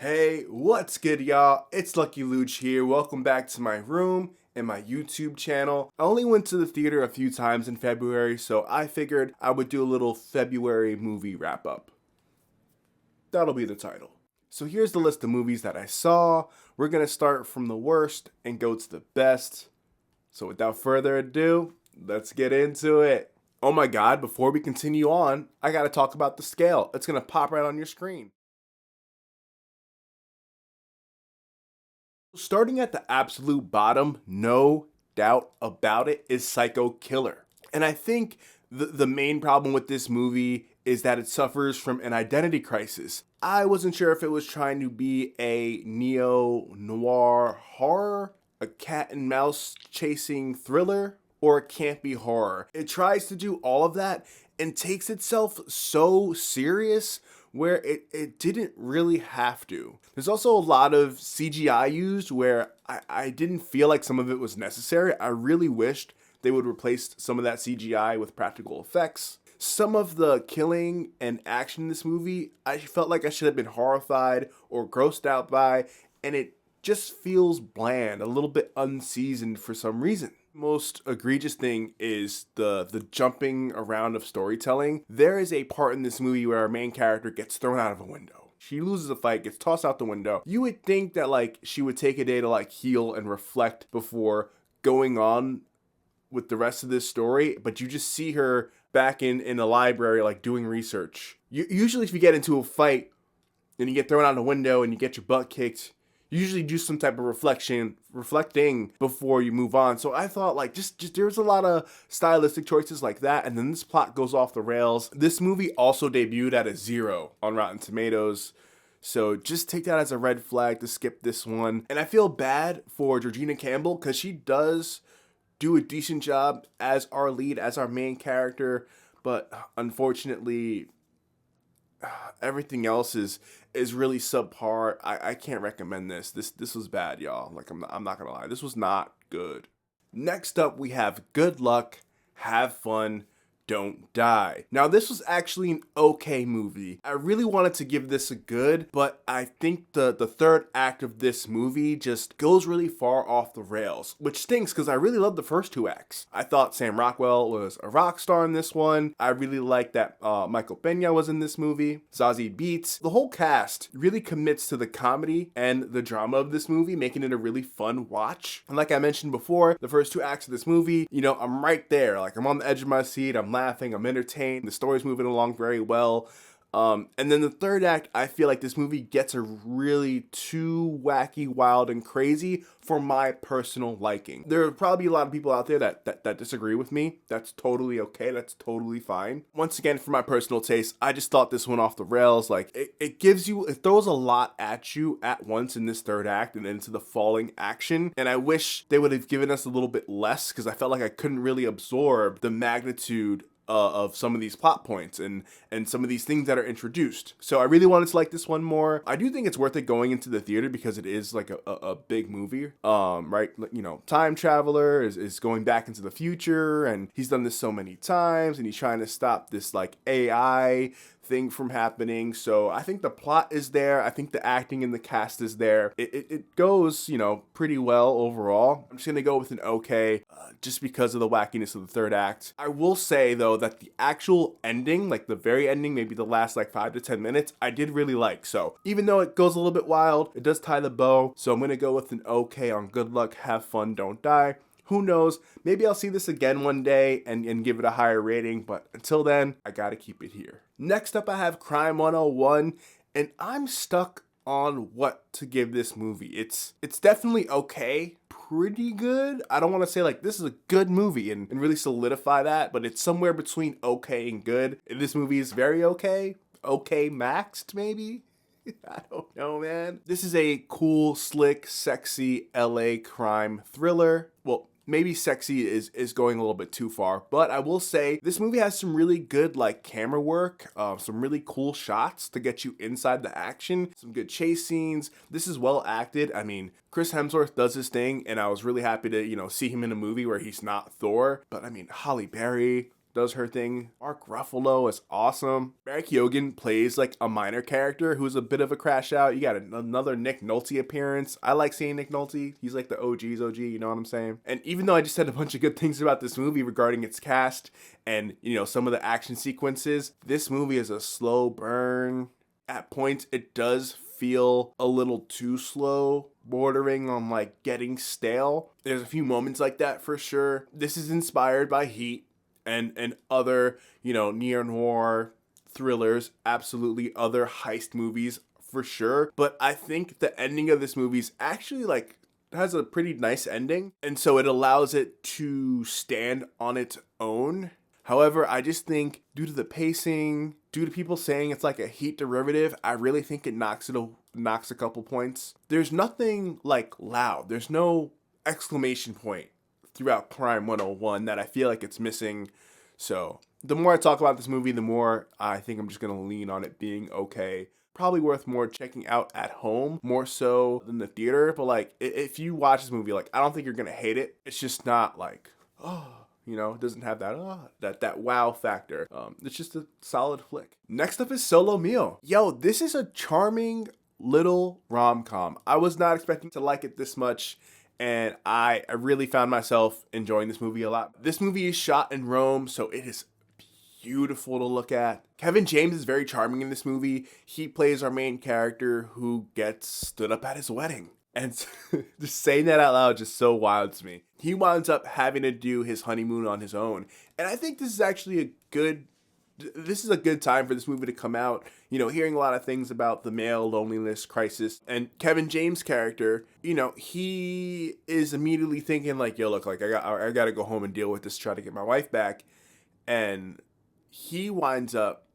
Hey, what's good, y'all? It's Lucky Luch here. Welcome back to my room and my YouTube channel. I only went to the theater a few times in February, so I figured I would do a little February movie wrap up. That'll be the title. So here's the list of movies that I saw. We're gonna start from the worst and go to the best. So without further ado, let's get into it. Oh my god, before we continue on, I gotta talk about the scale. It's gonna pop right on your screen. Starting at the absolute bottom, no doubt about it, is Psycho Killer. And I think the main problem with this movie is that it suffers from an identity crisis. I wasn't sure if it was trying to be a neo-noir horror, a cat and mouse chasing thriller, or a campy horror. It tries to do all of that and takes itself so serious where it didn't really have to. There's also a lot of CGI used where I didn't feel like some of it was necessary. I really wished they would replace some of that CGI with practical effects. Some of the killing and action in this movie, I felt like I should have been horrified or grossed out by, and it just feels bland, a little bit unseasoned for some reason. Most egregious thing is the jumping around of storytelling. There is a part in this movie where our main character gets thrown out of a window. She loses a fight, gets tossed out the window. You would think that like she would take a day to like heal and reflect before going on with the rest of this story, but you just see her back in a library like doing research. Usually if you get into a fight and you get thrown out a window and you get your butt kicked, you usually do some type of reflecting before you move on. So I thought like just there was a lot of stylistic choices like that, and then this plot goes off the rails. This movie also debuted at a 0 on Rotten Tomatoes. So just take that as a red flag to skip this one. And I feel bad for Georgina Campbell because she does do a decent job as our lead, as our main character, but unfortunately everything else is really subpar. I can't recommend this. This was bad, y'all. Like I'm not gonna lie. This was not good. Next up we have Good Luck, Have Fun, Don't Die. Now this was actually an okay movie. I really wanted to give this a good, but I think the third act of this movie just goes really far off the rails, which stinks because I really loved the first two acts. I thought Sam Rockwell was a rock star in this one. I really liked that Michael Pena was in this movie. Zazie Beetz. The whole cast really commits to the comedy and the drama of this movie, making it a really fun watch. And like I mentioned before, the first two acts of this movie, you know, I'm right there. Like I'm on the edge of my seat. I'm laughing, I'm entertained, the story's moving along very well. And then the third act, I feel like this movie gets a really too wacky, wild, and crazy for my personal liking. There are probably a lot of people out there that disagree with me. That's totally okay. That's totally fine. Once again, for my personal taste, I just thought this went off the rails. Like it throws a lot at you at once in this third act and into the falling action. And I wish they would have given us a little bit less because I felt like I couldn't really absorb the magnitude of some of these plot points and some of these things that are introduced. So I really wanted to like this one more. I do think it's worth it going into the theater because it is like a big movie. Right? You know, time traveler is going back into the future, and he's done this so many times, and he's trying to stop this like AI thing from happening. So I think the plot is there. I think the acting and the cast is there. It goes, you know, pretty well overall. I'm just gonna go with an okay, just because of the wackiness of the third act. I will say though that the actual ending, like the very ending, maybe the last like 5 to 10 minutes, I did really like. So even though it goes a little bit wild, it does tie the bow. So I'm gonna go with an okay on Good Luck, Have Fun, Don't Die. Who knows? Maybe I'll see this again one day and give it a higher rating, but until then, I gotta keep it here. Next up, I have Crime 101, and I'm stuck on what to give this movie. It's definitely okay, pretty good. I don't want to say like this is a good movie and really solidify that, but it's somewhere between okay and good. And this movie is very okay maxed maybe. I don't know, man. This is a cool, slick, sexy LA crime thriller. Well, maybe sexy is going a little bit too far, but I will say this movie has some really good like camera work, some really cool shots to get you inside the action, some good chase scenes. This is well acted. I mean, Chris Hemsworth does his thing, and I was really happy to, you know, see him in a movie where he's not Thor. But I mean, Halle Berry, does her thing. Mark Ruffalo is awesome. Mary Keoghan plays like a minor character who's a bit of a crash out. You got another Nick Nolte appearance. I like seeing Nick Nolte. He's like the OG's OG, you know what I'm saying? And even though I just said a bunch of good things about this movie regarding its cast and, you know, some of the action sequences, this movie is a slow burn. At points, it does feel a little too slow, bordering on like getting stale. There's a few moments like that for sure. This is inspired by Heat and other, you know, neo-noir thrillers, absolutely other heist movies for sure. But I think the ending of this movie is actually like has a pretty nice ending, and so it allows it to stand on its own. However, I just think due to the pacing, due to people saying it's like a Heat derivative, I really think it knocks a couple points. There's nothing like loud. There's no exclamation point throughout Crime 101 that I feel like it's missing. So the more I talk about this movie, the more I think I'm just going to lean on it being okay. Probably worth more checking out at home, more so than the theater. But like, if you watch this movie, like, I don't think you're going to hate it. It's just not like, oh, you know, it doesn't have that wow factor. It's just a solid flick. Next up is Solo Mio. Yo, this is a charming little rom-com. I was not expecting to like it this much, and I really found myself enjoying this movie a lot. This movie is shot in Rome, so it is beautiful to look at. Kevin James is very charming in this movie. He plays our main character who gets stood up at his wedding. And just saying that out loud just so wild to me. He winds up having to do his honeymoon on his own. And I think this is actually a good time for this movie to come out. You know, hearing a lot of things about the male loneliness crisis. And Kevin James' character, you know, he is immediately thinking like, yo, look, like I got to go home and deal with this, try to get my wife back. And he winds up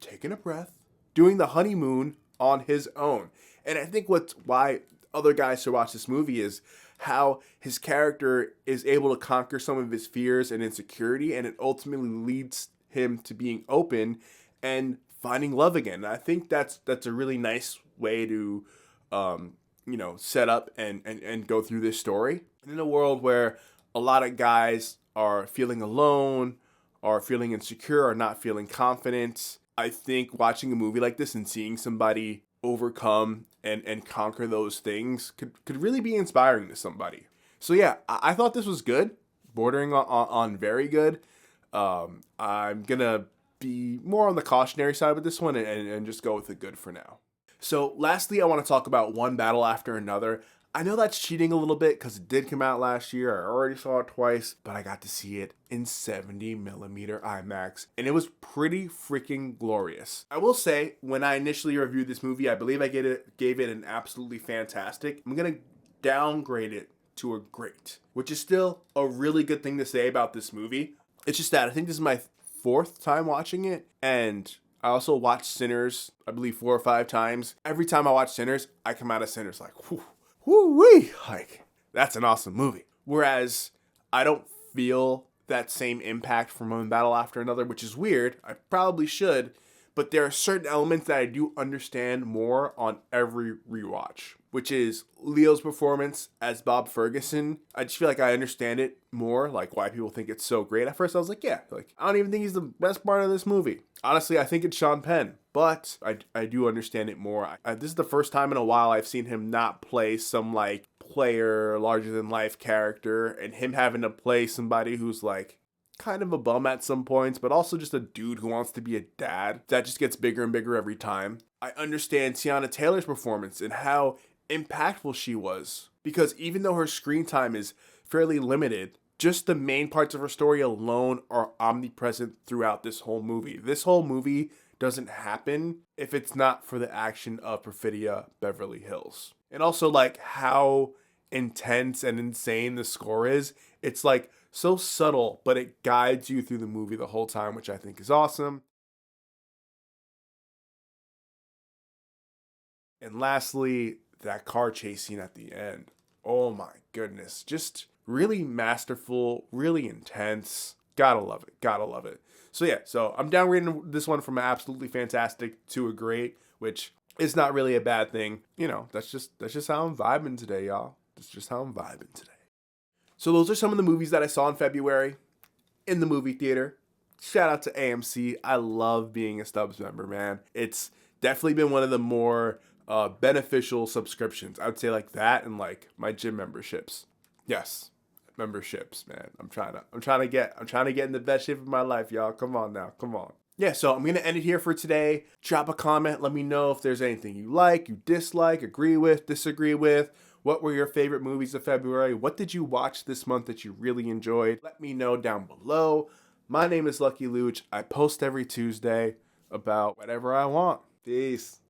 taking a breath, doing the honeymoon on his own. And I think why other guys should watch this movie is how his character is able to conquer some of his fears and insecurity, and it ultimately leads him to being open and finding love again. And I think that's a really nice way to, you know, set up and go through this story. And in a world where a lot of guys are feeling alone, are feeling insecure, or not feeling confident, I think watching a movie like this and seeing somebody overcome and conquer those things could really be inspiring to somebody. So yeah, I thought this was good, bordering on very good. I'm gonna be more on the cautionary side with this one and just go with the good for now. So lastly, I want to talk about One Battle After Another. I know that's cheating a little bit because it did come out last year. I already saw it twice, but I got to see it in 70mm IMAX, and it was pretty freaking glorious. I will say, when I initially reviewed this movie, I believe I gave it an absolutely fantastic. I'm going to downgrade it to a great, which is still a really good thing to say about this movie. It's just that I think this is my 4th time watching it, and I also watched Sinners, I believe 4 or 5 times. Every time I watch Sinners, I come out of Sinners like, whew. Woo-wee! Like, that's an awesome movie. Whereas, I don't feel that same impact from One Battle After Another, which is weird. I probably should, but there are certain elements that I do understand more on every rewatch, which is Leo's performance as Bob Ferguson. I just feel like I understand it more, like why people think it's so great. At first, I was like, yeah, like I don't even think he's the best part of this movie. Honestly, I think it's Sean Penn. But I do understand it more. This is the first time in a while I've seen him not play some like player, larger than life character, and him having to play somebody who's like kind of a bum at some points, but also just a dude who wants to be a dad. That just gets bigger and bigger every time. I understand Tiana Taylor's performance and how impactful she was, because even though her screen time is fairly limited, just the main parts of her story alone are omnipresent throughout this whole movie. This whole movie doesn't happen if it's not for the action of Perfidia Beverly Hills. And also like how intense and insane the score is. It's like so subtle, but it guides you through the movie the whole time, which I think is awesome. And lastly, that car chase scene at the end. Oh my goodness. Just really masterful, really intense. Gotta love it. Gotta love it. So yeah, so I'm downgrading this one from absolutely fantastic to a great, which is not really a bad thing. You know, that's just how I'm vibing today, y'all. That's just how I'm vibing today. So those are some of the movies that I saw in February. in the movie theater. Shout out to AMC. I love being a Stubs member, man. It's definitely been one of the more beneficial subscriptions. I would say like that and like my gym memberships. Yes, memberships, man. I'm trying to get in the best shape of my life, y'all. Come on now, come on. Yeah, so I'm gonna end it here for today. Drop a comment. Let me know if there's anything you like, you dislike, agree with, disagree with. What were your favorite movies of February? What did you watch this month that you really enjoyed? Let me know down below. My name is Lucky Luch. I post every Tuesday about whatever I want. Peace.